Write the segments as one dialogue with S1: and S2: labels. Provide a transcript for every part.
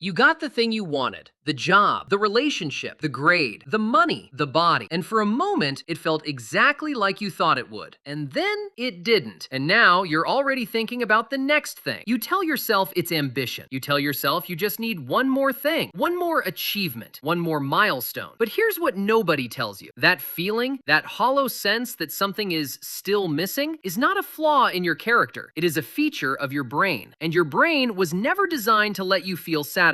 S1: You got the thing you wanted, the job, the relationship, the grade, the money, the body. And for a moment, it felt exactly like you thought it would. And then it didn't. And now you're already thinking about the next thing. You tell yourself it's ambition. You tell yourself you just need one more thing, one more achievement, one more milestone. But here's what nobody tells you. That feeling, that hollow sense that something is still missing, is not a flaw in your character. It is a feature of your brain. And your brain was never designed to let you feel satisfied.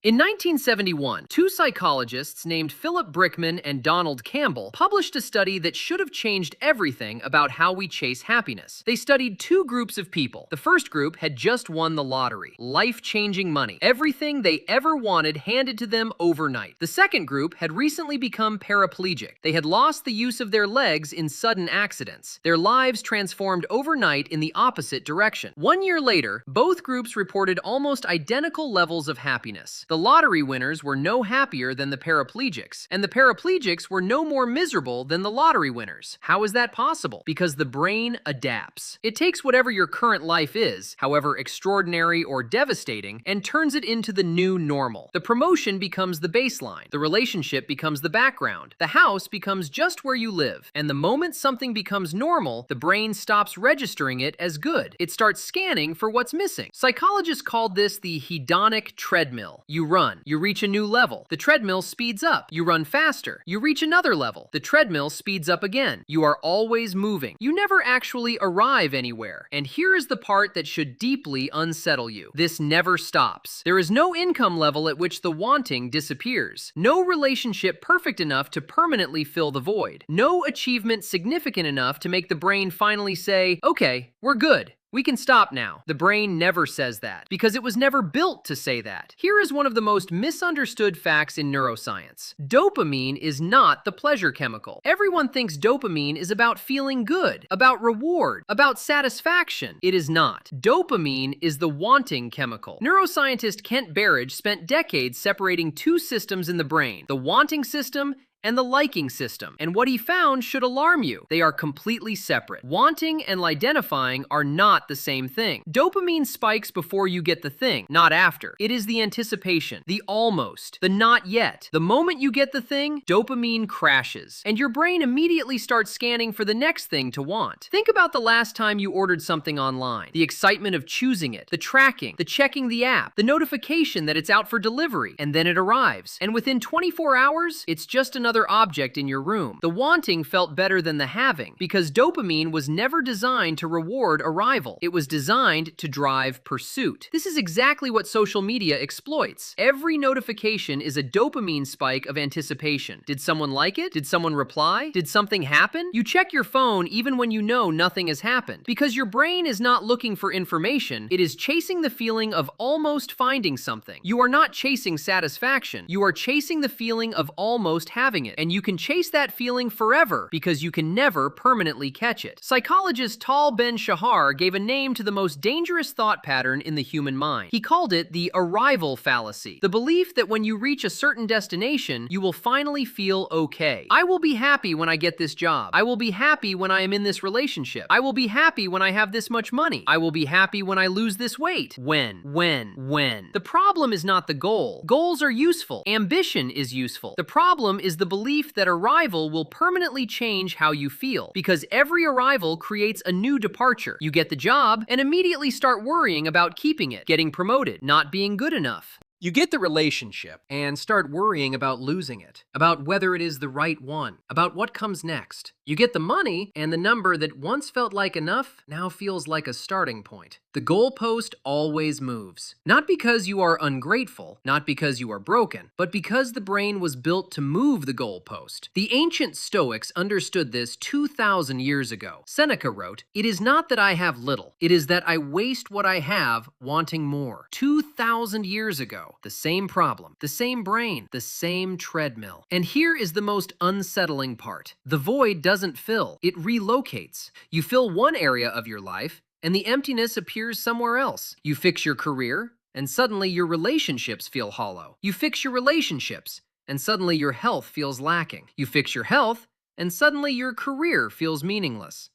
S1: In 1971, two psychologists named Philip Brickman and Donald Campbell published a study that should have changed everything about how we chase happiness. They studied two groups of people. The first group had just won the lottery, life-changing money, everything they ever wanted handed to them overnight. The second group had recently become paraplegic. They had lost the use of their legs in sudden accidents. Their lives transformed overnight in the opposite direction. 1 year later, both groups reported almost identical levels of happiness. The lottery winners were no happier than the paraplegics, and the paraplegics were no more miserable than the lottery winners. How is that possible? Because the brain adapts. It takes whatever your current life is, however extraordinary or devastating, and turns it into the new normal. The promotion becomes the baseline. The relationship becomes the background. The house becomes just where you live. And the moment something becomes normal, the brain stops registering it as good. It starts scanning for what's missing. Psychologists called this the hedonic treadmill. You run, you reach a new level. The treadmill speeds up. You run faster. You reach another level. The treadmill speeds up again. You are always moving. You never actually arrive anywhere. And here is the part that should deeply unsettle you. This never stops. There is no income level at which the wanting disappears. No relationship perfect enough to permanently fill the void. No achievement significant enough to make the brain finally say, okay, we're good. We can stop now. The brain never says that, because it was never built to say that. Here is one of the most misunderstood facts in neuroscience. Dopamine is not the pleasure chemical. Everyone thinks dopamine is about feeling good, about reward, about satisfaction. It is not. Dopamine is the wanting chemical. Neuroscientist Kent Berridge spent decades separating two systems in the brain, the wanting system and the liking system. And what he found should alarm you. They are completely separate. Wanting and identifying are not the same thing. Dopamine spikes before you get the thing, not after. It is the anticipation, the almost, the not yet. The moment you get the thing, dopamine crashes, and your brain immediately starts scanning for the next thing to want. Think about the last time you ordered something online. The excitement of choosing it, the tracking, the checking the app, the notification that it's out for delivery, and then it arrives. And within 24 hours, it's just another object in your room. The wanting felt better than the having, because dopamine was never designed to reward arrival. It was designed to drive pursuit. This is exactly what social media exploits. Every notification is a dopamine spike of anticipation. Did someone like it? Did someone reply? Did something happen? You check your phone even when you know nothing has happened, because your brain is not looking for information. It is chasing the feeling of almost finding something. You are not chasing satisfaction. You are chasing the feeling of almost having it, and you can chase that feeling forever because you can never permanently catch it. Psychologist Tal Ben-Shahar gave a name to the most dangerous thought pattern in the human mind. He called it the arrival fallacy, the belief that when you reach a certain destination, you will finally feel okay. I will be happy when I get this job. I will be happy when I am in this relationship. I will be happy when I have this much money. I will be happy when I lose this weight. When? The problem is not the goal. Goals are useful. Ambition is useful. The problem is the belief that arrival will permanently change how you feel, because every arrival creates a new departure. You get the job and immediately start worrying about keeping it, getting promoted, not being good enough. You get the relationship and start worrying about losing it, about whether it is the right one, about what comes next. You get the money, and the number that once felt like enough now feels like a starting point. The goalpost always moves. Not because you are ungrateful, not because you are broken, but because the brain was built to move the goalpost. The ancient Stoics understood this 2,000 years ago. Seneca wrote, "It is not that I have little, it is that I waste what I have wanting more." 2,000 years ago, the same problem, the same brain, the same treadmill. And here is the most unsettling part. The void doesn't fill, it relocates. You fill one area of your life, and the emptiness appears somewhere else. You fix your career, and suddenly your relationships feel hollow. You fix your relationships, and suddenly your health feels lacking. You fix your health, and suddenly your career feels meaningless.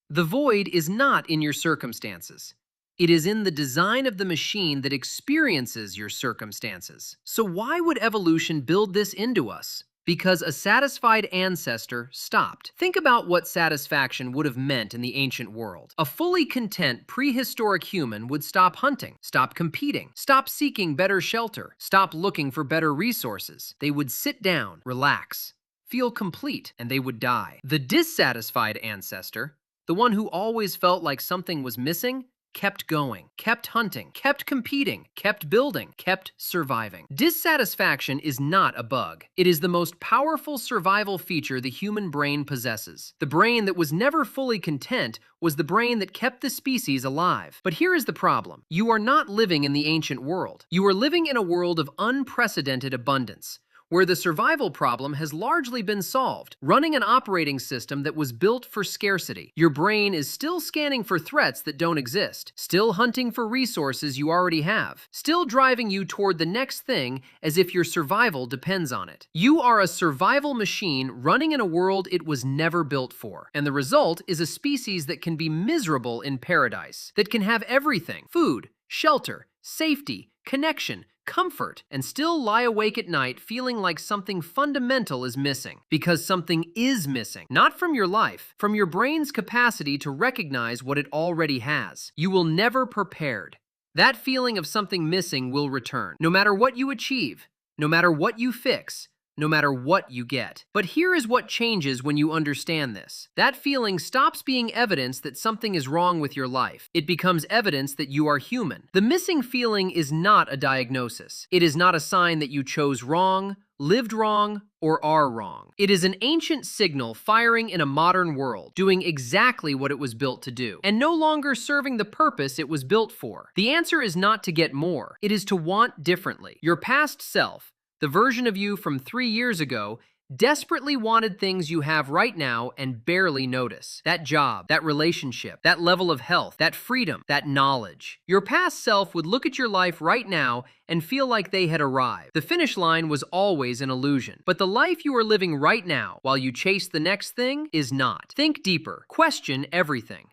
S1: The void is not in your circumstances. It is in the design of the machine that experiences your circumstances. So why would evolution build this into us? Because a satisfied ancestor stopped. Think about what satisfaction would have meant in the ancient world. A fully content prehistoric human would stop hunting, stop competing, stop seeking better shelter, stop looking for better resources. They would sit down, relax, feel complete, and they would die. The dissatisfied ancestor, the one who always felt like something was missing, kept going, kept hunting, kept competing, kept building, kept surviving. Dissatisfaction is not a bug. It is the most powerful survival feature the human brain possesses. The brain that was never fully content was the brain that kept the species alive. But here is the problem. You are not living in the ancient world. You are living in a world of unprecedented abundance, where the survival problem has largely been solved, running an operating system that was built for scarcity. Your brain is still scanning for threats that don't exist, still hunting for resources you already have, still driving you toward the next thing as if your survival depends on it. You are a survival machine running in a world it was never built for, and the result is a species that can be miserable in paradise, that can have everything: food, shelter, safety, connection, comfort, and still lie awake at night feeling like something fundamental is missing. Because something is missing, not from your life, from your brain's capacity to recognize what it already has. You will never prepared. That feeling of something missing will return, no matter what you achieve, no matter what you fix, no matter what you get. But here is what changes when you understand this. That feeling stops being evidence that something is wrong with your life. It becomes evidence that you are human. The missing feeling is not a diagnosis. It is not a sign that you chose wrong, lived wrong, or are wrong. It is an ancient signal firing in a modern world, doing exactly what it was built to do, and no longer serving the purpose it was built for. The answer is not to get more. It is to want differently. Your past self, the version of you from 3 years ago, desperately wanted things you have right now and barely notice. That job, that relationship, that level of health, that freedom, that knowledge. Your past self would look at your life right now and feel like they had arrived. The finish line was always an illusion. But the life you are living right now, while you chase the next thing, is not. Think deeper. Question everything.